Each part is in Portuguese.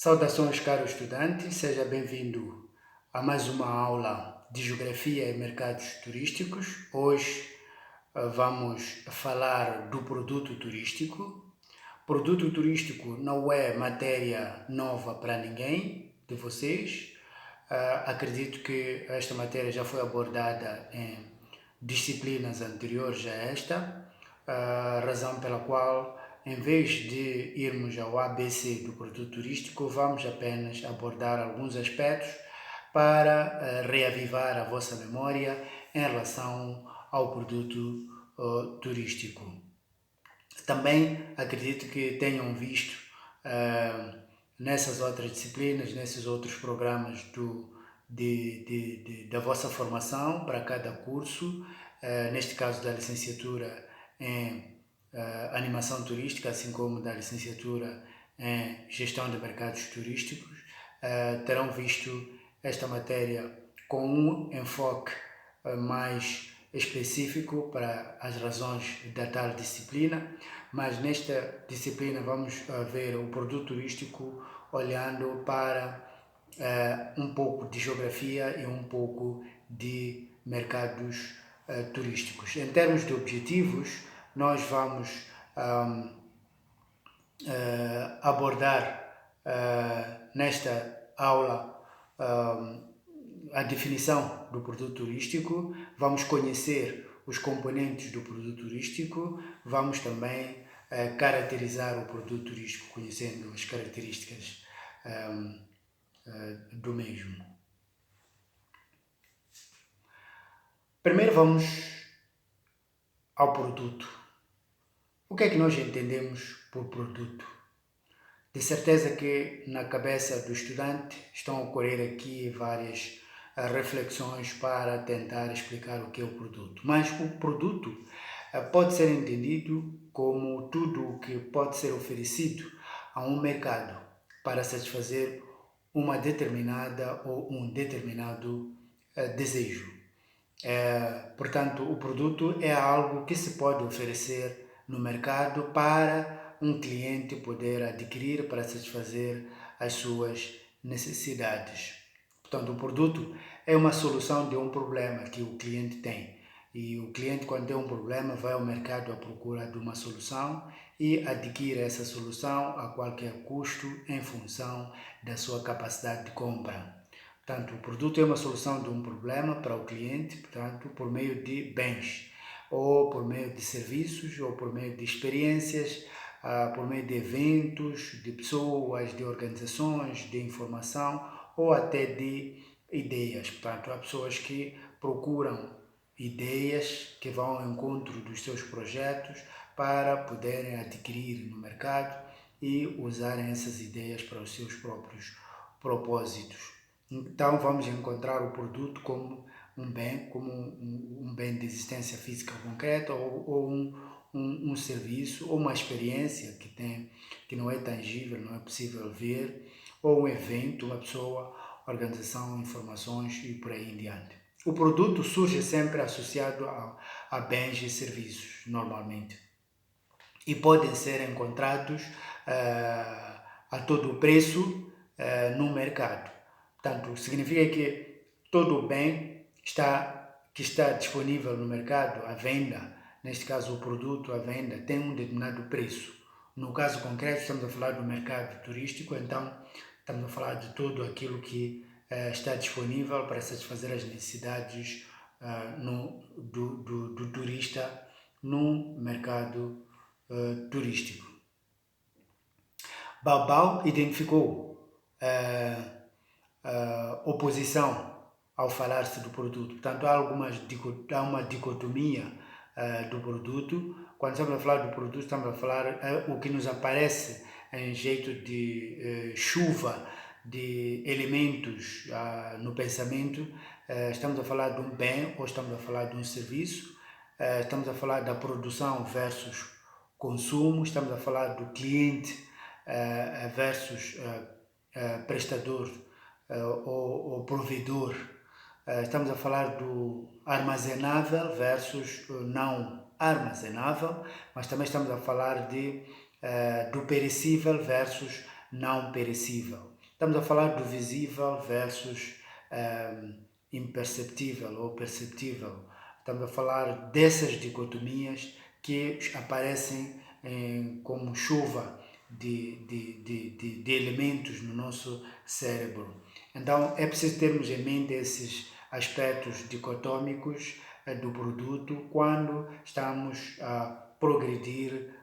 Saudações, caro estudante, seja bem-vindo a mais uma aula de Geografia e Mercados Turísticos. Hoje vamos falar do produto turístico. Produto turístico não é matéria nova para ninguém de vocês. Acredito que esta matéria já foi abordada em disciplinas anteriores a esta, razão pela qual, em vez de irmos ao ABC do produto turístico, vamos apenas abordar alguns aspectos para reavivar a vossa memória em relação ao produto turístico. Também acredito que tenham visto nessas outras disciplinas, nesses outros programas da vossa formação para cada curso, neste caso da licenciatura em animação turística, assim como da licenciatura em gestão de mercados turísticos, terão visto esta matéria com um enfoque mais específico para as razões da tal disciplina, mas nesta disciplina vamos ver o produto turístico olhando para um pouco de geografia e um pouco de mercados turísticos. Em termos de objetivos, nós vamos abordar nesta aula a definição do produto turístico, vamos conhecer os componentes do produto turístico, vamos também caracterizar o produto turístico, conhecendo as características do mesmo. Primeiro vamos ao produto. O que é que nós entendemos por produto? De certeza que na cabeça do estudante estão a ocorrer aqui várias reflexões para tentar explicar o que é o produto. Mas o produto pode ser entendido como tudo o que pode ser oferecido a um mercado para satisfazer uma determinada ou um determinado desejo. Portanto, o produto é algo que se pode oferecer no mercado para um cliente poder adquirir para satisfazer as suas necessidades. Portanto, o produto é uma solução de um problema que o cliente tem. E o cliente, quando tem um problema, vai ao mercado à procura de uma solução e adquire essa solução a qualquer custo em função da sua capacidade de compra. Portanto, o produto é uma solução de um problema para o cliente, portanto, por meio de bens, ou por meio de serviços, ou por meio de experiências, por meio de eventos, de pessoas, de organizações, de informação, ou até de ideias. Portanto, há pessoas que procuram ideias que vão ao encontro dos seus projetos para poderem adquirir no mercado e usarem essas ideias para os seus próprios propósitos. Então vamos encontrar o produto como um bem, como um bem de existência física concreta ou um serviço ou uma experiência que não é tangível, não é possível ver, ou um evento, uma pessoa, organização, informações e por aí em diante. O produto surge sempre associado a bens e serviços, normalmente, e podem ser encontrados a todo o preço no mercado. Portanto, significa que todo o bem que está disponível no mercado, à venda, neste caso o produto à venda, tem um determinado preço. No caso concreto, estamos a falar do mercado turístico, então estamos a falar de tudo aquilo que está disponível para satisfazer as necessidades do turista no mercado turístico. Baobab identificou oposição ao falar-se do produto. Portanto, há uma dicotomia do produto. Quando estamos a falar do produto, estamos a falar o que nos aparece em jeito de chuva de elementos no pensamento. Estamos a falar de um bem ou estamos a falar de um serviço. Estamos a falar da produção versus consumo. Estamos a falar do cliente versus prestador ou provedor. Estamos a falar do armazenável versus não armazenável, mas também estamos a falar do perecível versus não perecível. Estamos a falar do visível versus imperceptível ou perceptível. Estamos a falar dessas dicotomias que aparecem como chuva de elementos no nosso cérebro. Então, é preciso termos em mente esses aspectos dicotômicos do produto quando estamos a progredir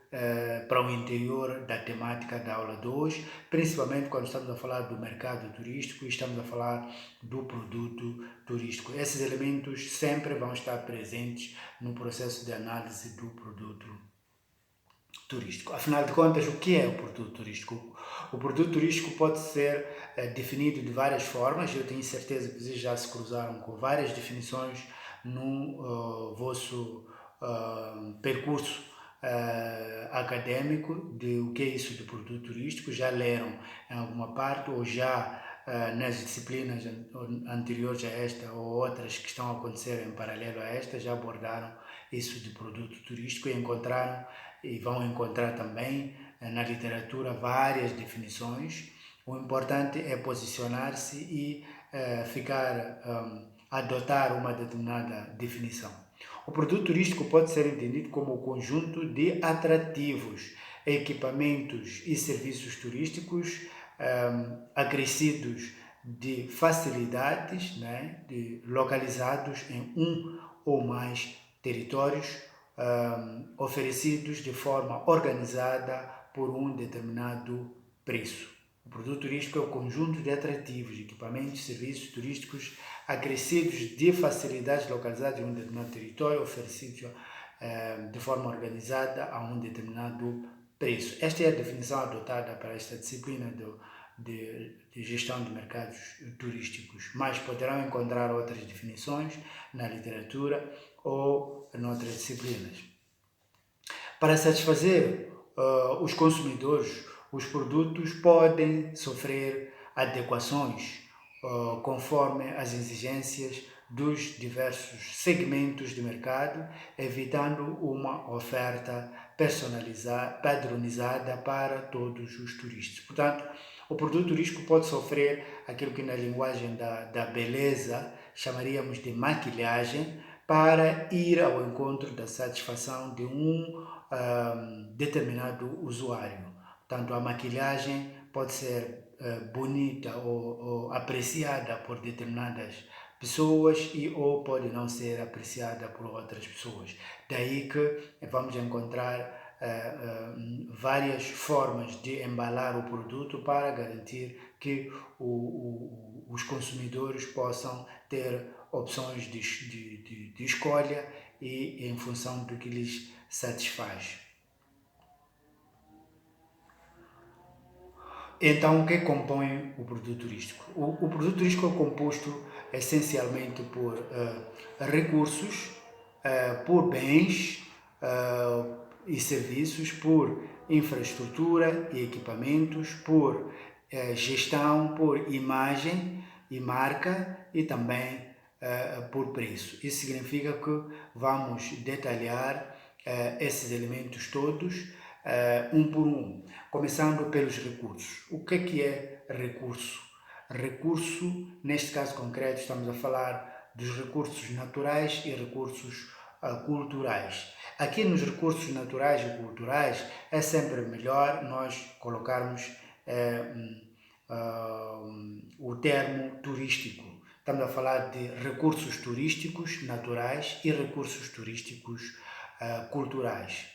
para o interior da temática da aula de hoje, principalmente quando estamos a falar do mercado turístico e estamos a falar do produto turístico. Esses elementos sempre vão estar presentes no processo de análise do produto turístico. Afinal de contas, o que é o produto turístico? O produto turístico pode ser definido de várias formas. Eu tenho certeza que vocês já se cruzaram com várias definições no vosso percurso acadêmico de o que é isso de produto turístico. Já leram em alguma parte ou já nas disciplinas anteriores a esta ou outras que estão a acontecer em paralelo a esta, já abordaram isso de produto turístico e encontraram e vão encontrar também na literatura várias definições. O importante é posicionar-se e adotar uma determinada definição. O produto turístico pode ser entendido como o conjunto de atrativos, equipamentos e serviços turísticos acrescidos de facilidades, né, localizados em um ou mais territórios, oferecidos de forma organizada por um determinado preço. O produto turístico é o conjunto de atrativos, equipamentos e serviços turísticos acrescidos de facilidades localizadas em um determinado território, oferecidos de forma organizada a um determinado preço. Esta é a definição adotada para esta disciplina de gestão de mercados turísticos, mas poderão encontrar outras definições na literatura ou em outras disciplinas. Para satisfazer os consumidores, os produtos podem sofrer adequações conforme as exigências dos diversos segmentos de mercado, evitando uma oferta personalizada, padronizada para todos os turistas. Portanto, o produto turístico pode sofrer aquilo que na linguagem da beleza chamaríamos de maquilhagem, para ir ao encontro da satisfação de um determinado usuário. Portanto, a maquilhagem pode ser bonita ou apreciada por determinadas pessoas ou pode não ser apreciada por outras pessoas. Daí que vamos encontrar várias formas de embalar o produto para garantir que os consumidores possam ter opções de escolha e em função do que lhes satisfaz. Então, o que compõe o produto turístico? O produto turístico é composto essencialmente por recursos, por bens e serviços, por infraestrutura e equipamentos, por gestão, por imagem e marca e também por preço. Isso significa que vamos detalhar esses elementos todos um por um, começando pelos recursos. O que é recurso? Recurso, neste caso concreto, estamos a falar dos recursos naturais e recursos culturais. Aqui nos recursos naturais e culturais é sempre melhor nós colocarmos o termo turístico. Estamos a falar de recursos turísticos naturais e recursos turísticos culturais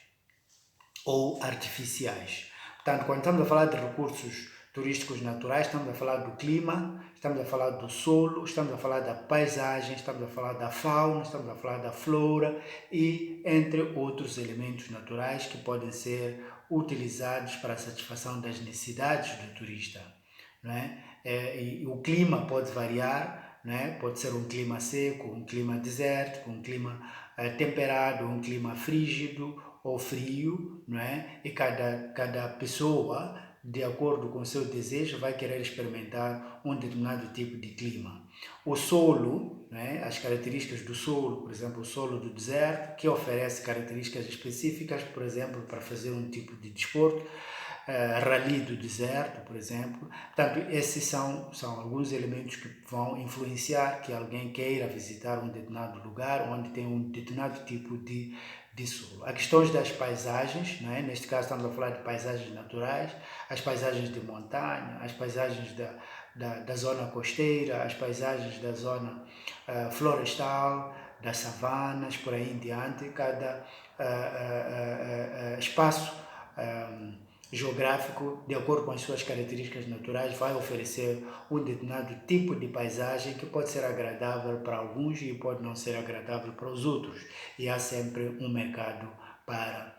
ou artificiais. Portanto, quando estamos a falar de recursos turísticos naturais, estamos a falar do clima, estamos a falar do solo, estamos a falar da paisagem, estamos a falar da fauna, estamos a falar da flora e entre outros elementos naturais que podem ser utilizados para a satisfação das necessidades do turista. Não é? E o clima pode variar, não é? Pode ser um clima seco, um clima desértico, um clima temperado, um clima frígido ou frio, não é? E cada pessoa, de acordo com o seu desejo, vai querer experimentar um determinado tipo de clima. O solo, não é? As características do solo, por exemplo, o solo do deserto, que oferece características específicas, por exemplo, para fazer um tipo de desporto, rally do deserto, por exemplo. Portanto, esses são alguns elementos que vão influenciar que alguém queira visitar um determinado lugar onde tem um determinado tipo de solo. Há questões das paisagens, não é? Neste caso estamos a falar de paisagens naturais, as paisagens de montanha, as paisagens da zona costeira, as paisagens da zona florestal, das savanas, por aí em diante. Cada espaço geográfico, de acordo com as suas características naturais, vai oferecer um determinado tipo de paisagem que pode ser agradável para alguns e pode não ser agradável para os outros. E há sempre um mercado para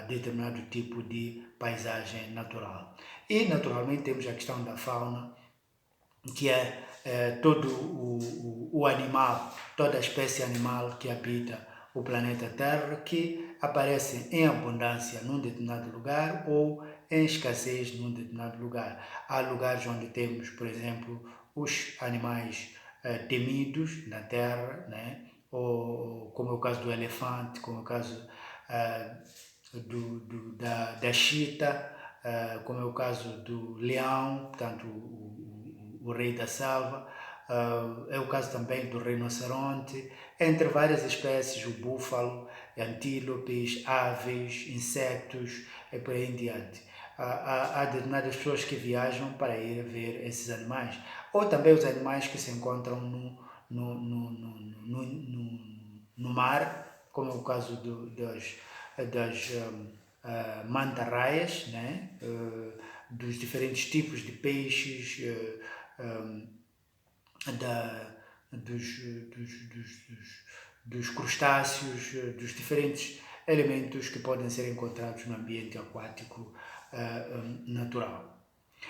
determinado tipo de paisagem natural. E, naturalmente, temos a questão da fauna, que é todo o animal, toda a espécie animal que habita o planeta Terra, que aparece em abundância num determinado lugar ou em escassez num determinado lugar. Há lugares onde temos, por exemplo, os animais temidos na Terra, né? Ou, como é o caso do elefante, como é o caso da chita, como é o caso do leão, portanto, o rei da selva, é o caso também do rinoceronte, entre várias espécies, o búfalo, antílopes, aves, insetos e por aí em diante. Há determinadas pessoas que viajam para ir ver esses animais, ou também os animais que se encontram no mar, como é o caso das mantarraias, né? Dos diferentes tipos de peixes, dos crustáceos, dos diferentes elementos que podem ser encontrados no ambiente aquático natural.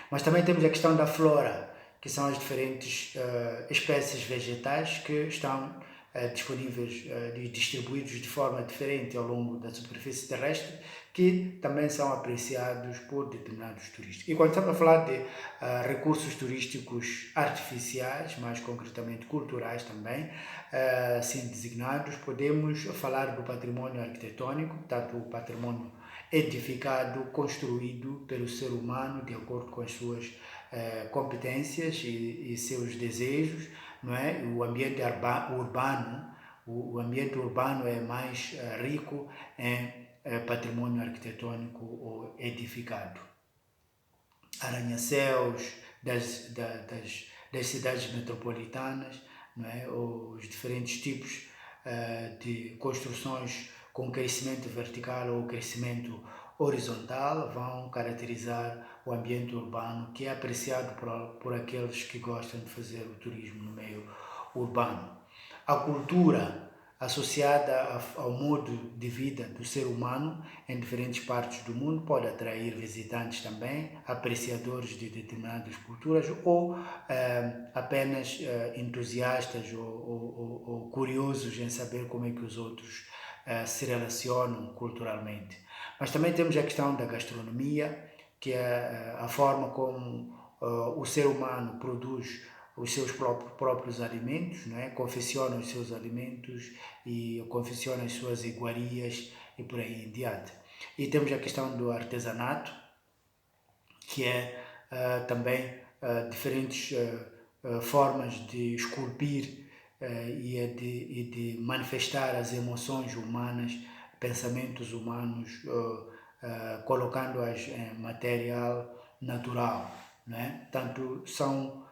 Mas também temos a questão da flora, que são as diferentes espécies vegetais que estão disponíveis e distribuídos de forma diferente ao longo da superfície terrestre, que também são apreciados por determinados turistas. E quando estamos a falar de recursos turísticos artificiais, mais concretamente culturais também, assim designados, podemos falar do patrimônio arquitetônico, portanto o patrimônio edificado, construído pelo ser humano de acordo com as suas competências e seus desejos, não é? O ambiente urbano, o ambiente urbano é mais rico em patrimônio arquitetônico ou edificado. Arranha-céus das cidades metropolitanas, não é? Os diferentes tipos de construções com crescimento vertical ou crescimento horizontal vão caracterizar o ambiente urbano, que é apreciado por aqueles que gostam de fazer o turismo no meio urbano. A cultura associada ao modo de vida do ser humano em diferentes partes do mundo pode atrair visitantes também, apreciadores de determinadas culturas ou apenas entusiastas ou curiosos em saber como é que os outros se relacionam culturalmente. Mas também temos a questão da gastronomia, que é a forma como o ser humano produz os seus próprios alimentos, não é? Confecciona os seus alimentos e confecciona as suas iguarias e por aí em diante. E temos a questão do artesanato, que é também diferentes formas de esculpir e de manifestar as emoções humanas, pensamentos humanos, colocando-as em material natural, não é? Tanto são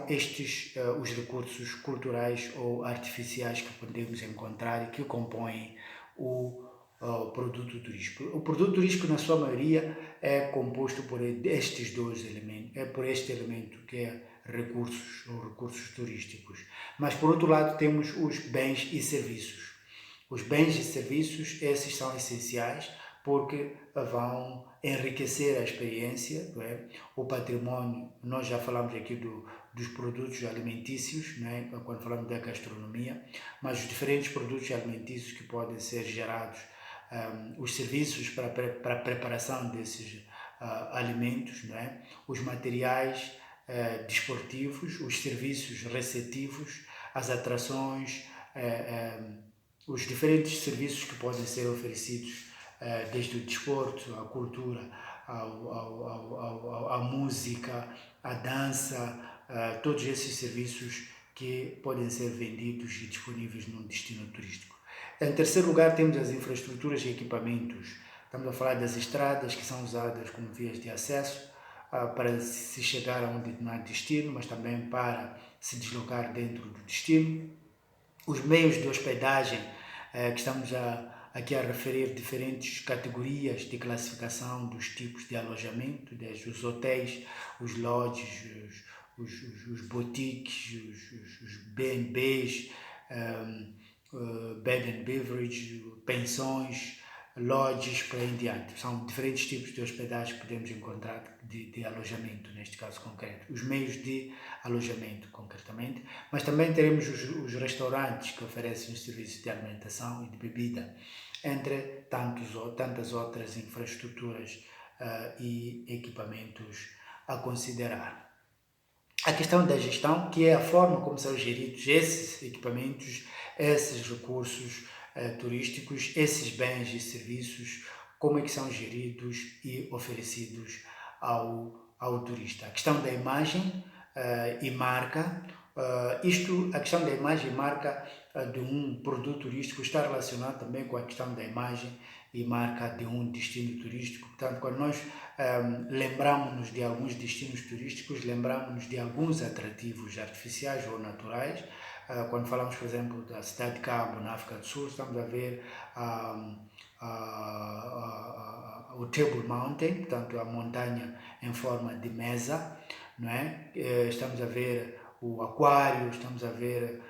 estes os recursos culturais ou artificiais que podemos encontrar e que compõem o produto turístico. O produto turístico, na sua maioria, é composto por estes dois elementos, é por este elemento que é recursos turísticos. Mas, por outro lado, temos os bens e serviços. Os bens e serviços, esses são essenciais porque vão enriquecer a experiência, não é? O património. Nós já falamos aqui dos produtos alimentícios, não é? Quando falamos da gastronomia, mas os diferentes produtos alimentícios que podem ser gerados, os serviços para a preparação desses alimentos, não é? Os materiais desportivos, os serviços receptivos, as atrações, os diferentes serviços que podem ser oferecidos, desde o desporto, a cultura, à música, à dança, todos esses serviços que podem ser vendidos e disponíveis num destino turístico. Em terceiro lugar, temos as infraestruturas e equipamentos. Estamos a falar das estradas que são usadas como vias de acesso para se chegar a um determinado destino, mas também para se deslocar dentro do destino. Os meios de hospedagem, que estamos aqui a referir diferentes categorias de classificação dos tipos de alojamento, desde os hotéis, os lodges, os boutiques, os B&Bs, bed and beverage, pensões, lodges, para em diante. São diferentes tipos de hospedagem que podemos encontrar, de alojamento, neste caso concreto. Os meios de alojamento, concretamente. Mas também teremos os restaurantes que oferecem os serviços de alimentação e de bebida, entre tantas outras infraestruturas e equipamentos a considerar. A questão da gestão, que é a forma como são geridos esses equipamentos, esses recursos turísticos, esses bens e serviços, como é que são geridos e oferecidos ao turista. A questão da imagem e marca, a questão da imagem e marca de um produto turístico está relacionado também com a questão da imagem e marca de um destino turístico. Portanto, quando nós lembramos-nos de alguns destinos turísticos, lembramos-nos de alguns atrativos artificiais ou naturais. Quando falamos, por exemplo, da cidade de Cabo, na África do Sul, estamos a ver o Table Mountain, portanto a montanha em forma de mesa, não é? Estamos a ver o aquário, estamos a ver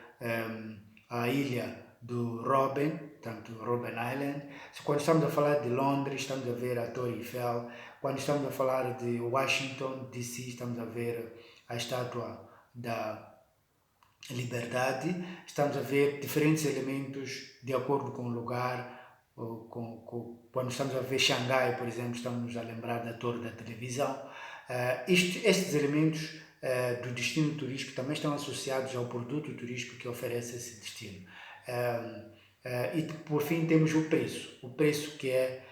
a ilha do Robben, portanto Robben Island. Quando estamos a falar de Londres, estamos a ver a Torre Eiffel. Quando estamos a falar de Washington, D.C., estamos a ver a estátua da Liberdade. Estamos a ver diferentes elementos de acordo com o lugar. Quando estamos a ver Xangai, por exemplo, estamos a lembrar da Torre da Televisão. Estes elementos do destino turístico também estão associados ao produto turístico que oferece esse destino. E por fim temos o preço que é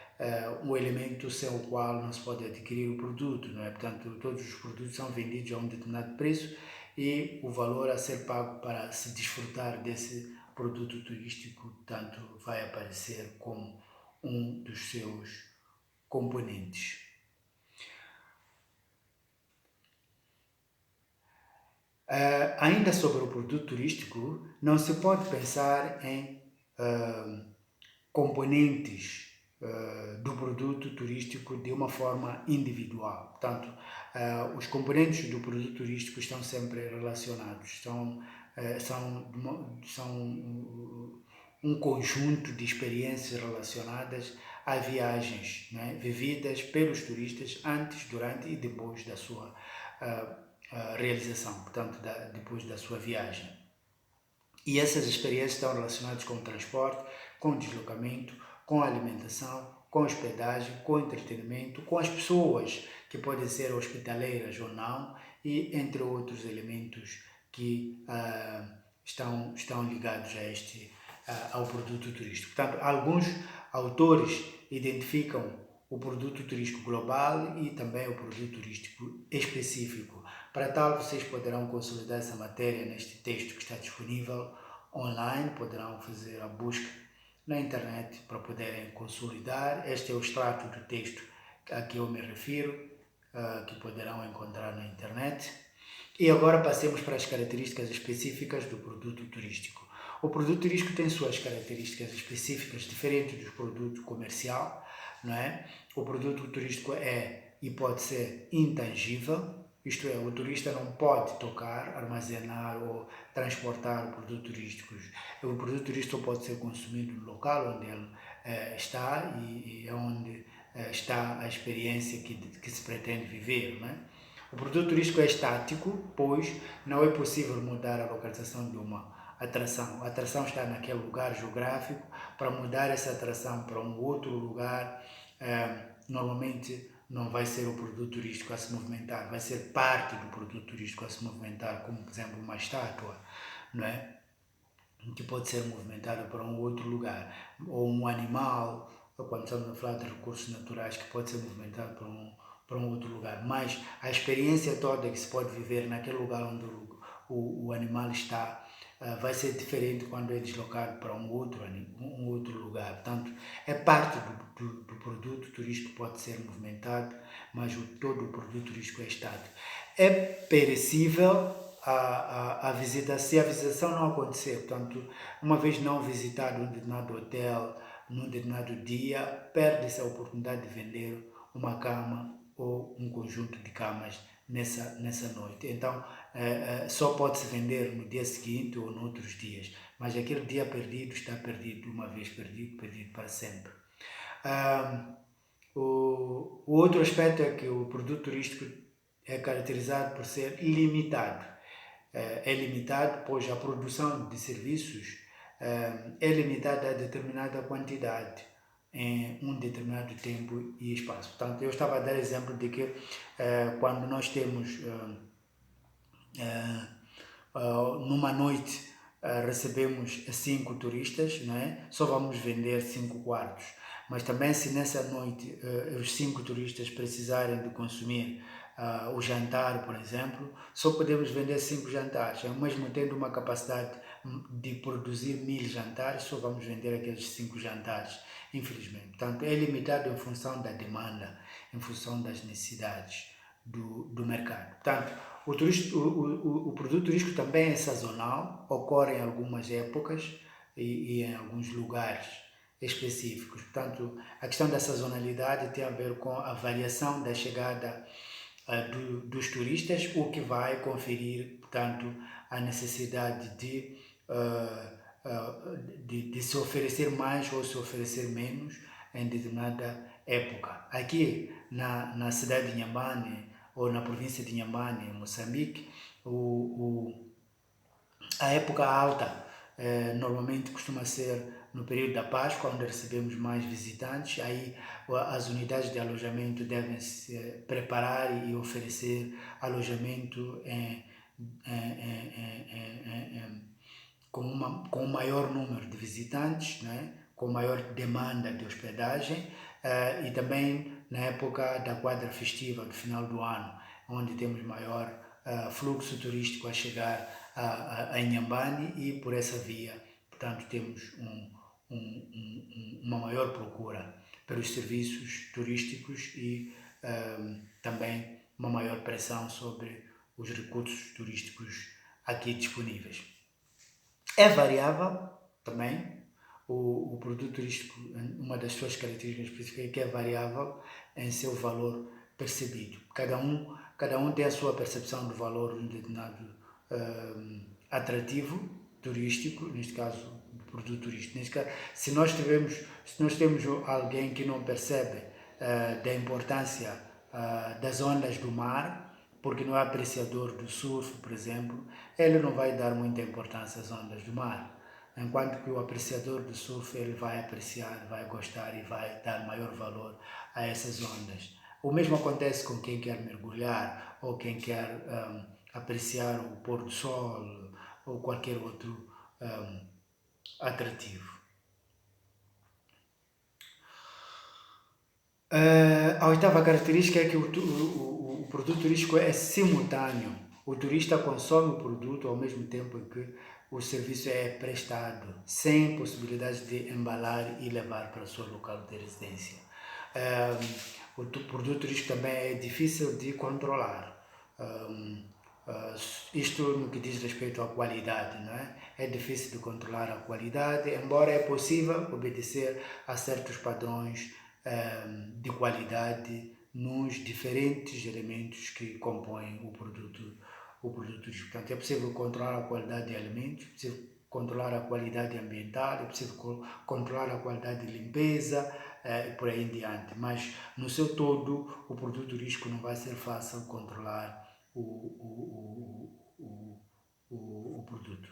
um elemento sem o qual não se pode adquirir o produto, não é? Portanto, todos os produtos são vendidos a um determinado preço e o valor a ser pago para se desfrutar desse produto turístico, tanto vai aparecer como um dos seus componentes. Ainda sobre o produto turístico, não se pode pensar em componentes do produto turístico de uma forma individual. Portanto, os componentes do produto turístico estão sempre relacionados, são um conjunto de experiências relacionadas a viagens, né, vividas pelos turistas antes, durante e depois da sua realização, portanto, depois da sua viagem. E essas experiências estão relacionadas com o transporte, com o deslocamento, com a alimentação, com a hospedagem, com o entretenimento, com as pessoas que podem ser hospitaleiras ou não, e entre outros elementos que estão ligados ao produto turístico. Portanto, alguns autores identificam o produto turístico global e também o produto turístico específico. Para tal, vocês poderão consolidar essa matéria neste texto que está disponível online, poderão fazer a busca na internet para poderem consolidar. Este é o extrato do texto a que eu me refiro, que poderão encontrar na internet. E agora passemos para as características específicas do produto turístico. O produto turístico tem suas características específicas diferentes do produto comercial, não é? O produto turístico é e pode ser intangível, isto é, o turista não pode tocar, armazenar ou transportar o produto turístico. O produto turístico pode ser consumido no local onde ele está e onde está a experiência que se pretende viver, não é? O produto turístico é estático, pois não é possível mudar a localização de uma atração. A atração está naquele lugar geográfico. Para mudar essa atração para um outro lugar, normalmente não vai ser o produto turístico a se movimentar, vai ser parte do produto turístico a se movimentar, como por exemplo uma estátua, não é? Que pode ser movimentada para um outro lugar, ou um animal, ou quando estamos a falar de recursos naturais, que pode ser movimentado para para um outro lugar, mas a experiência toda que se pode viver naquele lugar onde o animal está vai ser diferente quando é deslocado para um outro lugar. Portanto, é parte do produto turístico, pode ser movimentado, mas todo o produto turístico é estático. É perecível a visita, se a visitação não acontecer, portanto, uma vez não visitado um determinado hotel, num determinado dia, perde-se a oportunidade de vender uma cama ou um conjunto de camas nessa noite. Então, só pode-se vender no dia seguinte ou noutros dias, mas aquele dia perdido está perdido, uma vez perdido, perdido para sempre. O outro aspecto é que o produto turístico é caracterizado por ser limitado. É limitado, pois a produção de serviços é limitada a determinada quantidade em um determinado tempo e espaço. Portanto, eu estava a dar exemplo de que quando nós temos numa noite recebemos 5 turistas, não é? Só vamos vender 5 quartos. Mas também se nessa noite os 5 turistas precisarem de consumir o jantar, por exemplo, só podemos vender 5 jantares. Mesmo tendo uma capacidade de produzir 1000 jantares, só vamos vender aqueles 5 jantares, infelizmente. Portanto, é limitado em função da demanda, em função das necessidades do mercado. Portanto, o produto turístico também é sazonal, ocorre em algumas épocas e em alguns lugares específicos. Portanto, a questão da sazonalidade tem a ver com a variação da chegada dos turistas, o que vai conferir, portanto, a necessidade de se oferecer mais ou se oferecer menos em determinada época. Aqui na cidade de Inhambane, ou na província de Inhambane, em Moçambique, a época alta normalmente costuma ser no período da Páscoa, onde recebemos mais visitantes. Aí as unidades de alojamento devem se preparar e oferecer alojamento com um maior número de visitantes, né? Com maior demanda de hospedagem, e também na época da quadra festiva do final do ano, onde temos maior fluxo turístico a chegar a Inhambane, e por essa via, portanto, temos uma maior procura pelos serviços turísticos e também uma maior pressão sobre os recursos turísticos aqui disponíveis. É variável também. O produto turístico, uma das suas características específicas é que é variável em seu valor percebido. Cada um tem a sua percepção do valor de um determinado atrativo turístico, neste caso, do produto turístico. Neste caso, se nós temos alguém que não percebe da importância das ondas do mar, porque não é apreciador do surf, por exemplo, ele não vai dar muita importância às ondas do mar. Enquanto que o apreciador do surf, ele vai apreciar, vai gostar e vai dar maior valor a essas ondas. O mesmo acontece com quem quer mergulhar ou quem quer apreciar o pôr do sol ou qualquer outro atrativo. A oitava característica é que o produto turístico é simultâneo. O turista consome o produto ao mesmo tempo que o serviço é prestado, sem possibilidade de embalar e levar para o seu local de residência. O produto turístico também é difícil de controlar. Isto no que diz respeito à qualidade, não é? É difícil de controlar a qualidade, embora é possível obedecer a certos padrões de qualidade nos diferentes elementos que compõem o produto turístico. Portanto, é possível controlar a qualidade de alimentos, é possível controlar a qualidade ambiental, é possível controlar a qualidade de limpeza e por aí em diante. Mas, no seu todo, o produto turístico não vai ser fácil controlar o produto.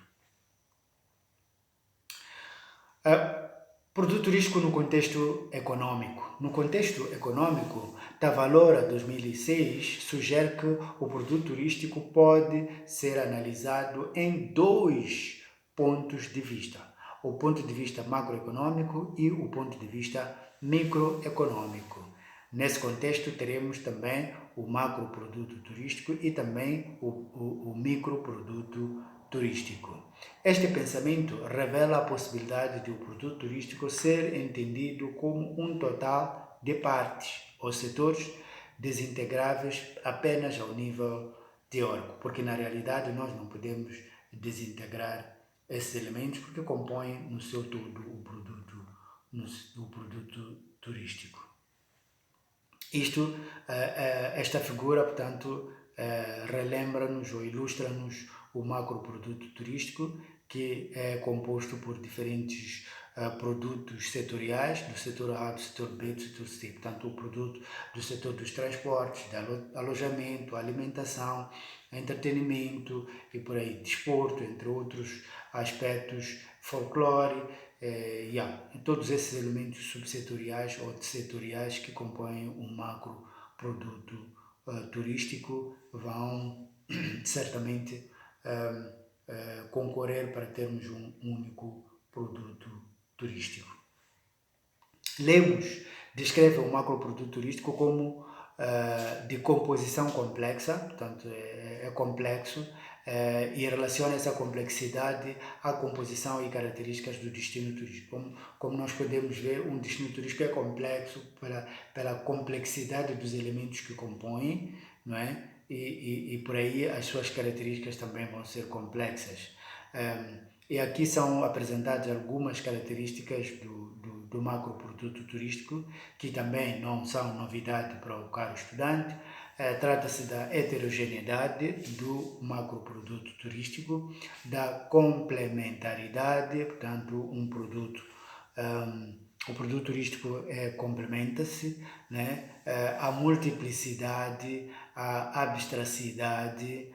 Produto turístico no contexto econômico. No contexto econômico, Tavalora 2006 sugere que o produto turístico pode ser analisado em 2 pontos de vista: o ponto de vista macroeconômico e o ponto de vista microeconômico. Nesse contexto, teremos também o macroproduto turístico e também o microproduto turístico. Este pensamento revela a possibilidade de o produto turístico ser entendido como um total de partes ou setores desintegráveis apenas ao nível teórico, porque na realidade nós não podemos desintegrar esses elementos porque compõem no seu todo o produto turístico. Esta figura, portanto, relembra-nos ou ilustra-nos o macroproduto turístico, que é composto por diferentes produtos setoriais, do setor A, do setor B, do setor C. Portanto, o produto do setor dos transportes, de alojamento, alimentação, entretenimento e por aí, desporto, entre outros aspectos, folclore, todos esses elementos subsetoriais ou setoriais que compõem um macro produto turístico vão certamente concorrer para termos um único produto turístico. Lemos descreve o macroproduto turístico como de composição complexa, portanto é complexo, e relaciona essa complexidade à composição e características do destino turístico. Como nós podemos ver, um destino turístico é complexo pela complexidade dos elementos que compõem, não é? E por aí as suas características também vão ser complexas. E aqui são apresentadas algumas características do macroproduto turístico, que também não são novidade para o caro estudante. Trata-se da heterogeneidade do macroproduto turístico, da complementaridade, portanto, o produto turístico complementa-se, né? A multiplicidade, a abstracidade,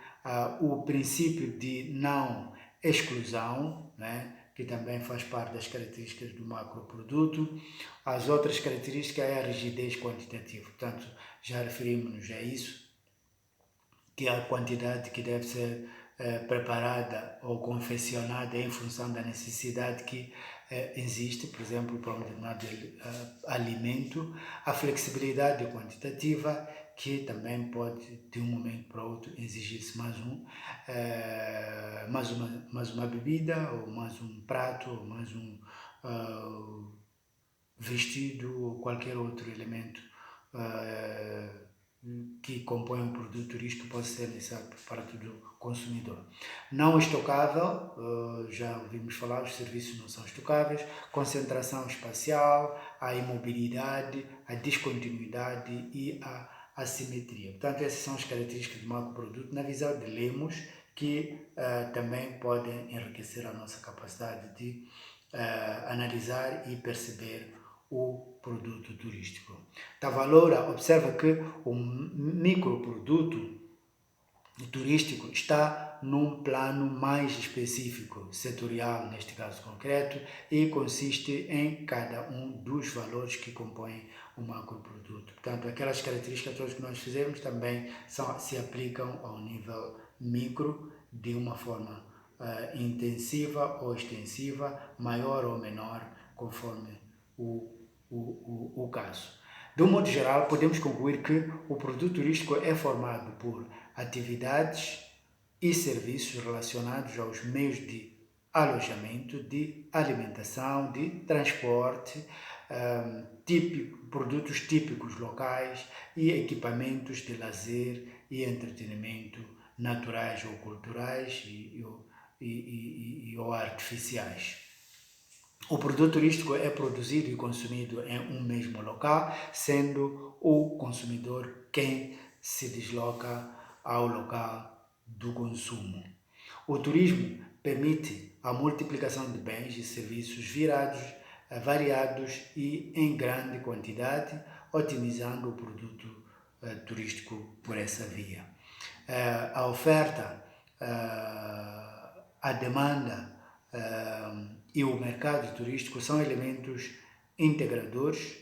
o princípio de não exclusão, né? Que também faz parte das características do macroproduto. As outras características é a rigidez quantitativa, portanto, já referimos-nos a isso, que é a quantidade que deve ser preparada ou confeccionada em função da necessidade que existe, por exemplo, para um determinado alimento, a flexibilidade quantitativa, que também pode, de um momento para outro, exigir-se mais uma bebida, ou mais um prato, ou mais um vestido, ou qualquer outro elemento que compõe um produto turístico pode ser necessário para todo consumidor. Não estocável, já ouvimos falar, os serviços não são estocáveis, concentração espacial, a imobilidade, a descontinuidade e a assimetria. Portanto, essas são as características do macroproduto na visão de Lemos, que também podem enriquecer a nossa capacidade de analisar e perceber o produto turístico. Tavalora observa que o microproduto turístico está num plano mais específico, setorial neste caso concreto, e consiste em cada um dos valores que compõem o macroproduto. Portanto, aquelas características todas que nós fizemos também se aplicam ao nível micro de uma forma intensiva ou extensiva, maior ou menor, conforme o caso. De um modo geral, podemos concluir que o produto turístico é formado por atividades e serviços relacionados aos meios de alojamento, de alimentação, de transporte, produtos típicos locais e equipamentos de lazer e entretenimento naturais ou culturais ou artificiais. O produto turístico é produzido e consumido em um mesmo local, sendo o consumidor quem se desloca ao local do consumo. O turismo permite a multiplicação de bens e serviços variados e em grande quantidade, otimizando o produto turístico por essa via. A oferta, a demanda e o mercado turístico são elementos integradores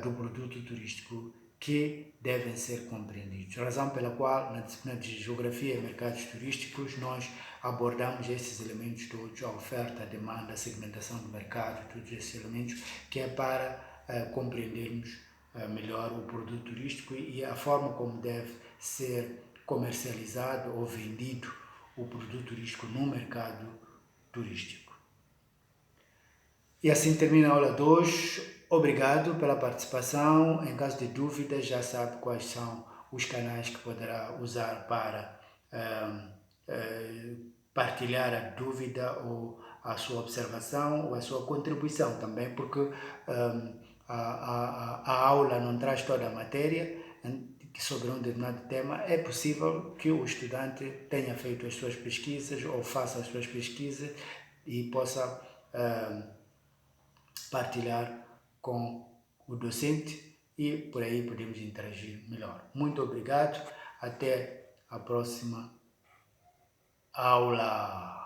do produto turístico que devem ser compreendidos. Razão pela qual, na disciplina de Geografia e Mercados Turísticos, nós abordamos esses elementos todos, a oferta, a demanda, a segmentação do mercado, todos esses elementos, que é para compreendermos melhor o produto turístico e a forma como deve ser comercializado ou vendido o produto turístico no mercado turístico. E assim termina a aula de hoje. Obrigado pela participação. Em caso de dúvidas, já sabe quais são os canais que poderá usar para partilhar a dúvida ou a sua observação ou a sua contribuição também, porque a aula não traz toda a matéria sobre um determinado tema. É possível que o estudante tenha feito as suas pesquisas ou faça as suas pesquisas e possa partilhar com o docente e por aí podemos interagir melhor. Muito obrigado, até a próxima aula.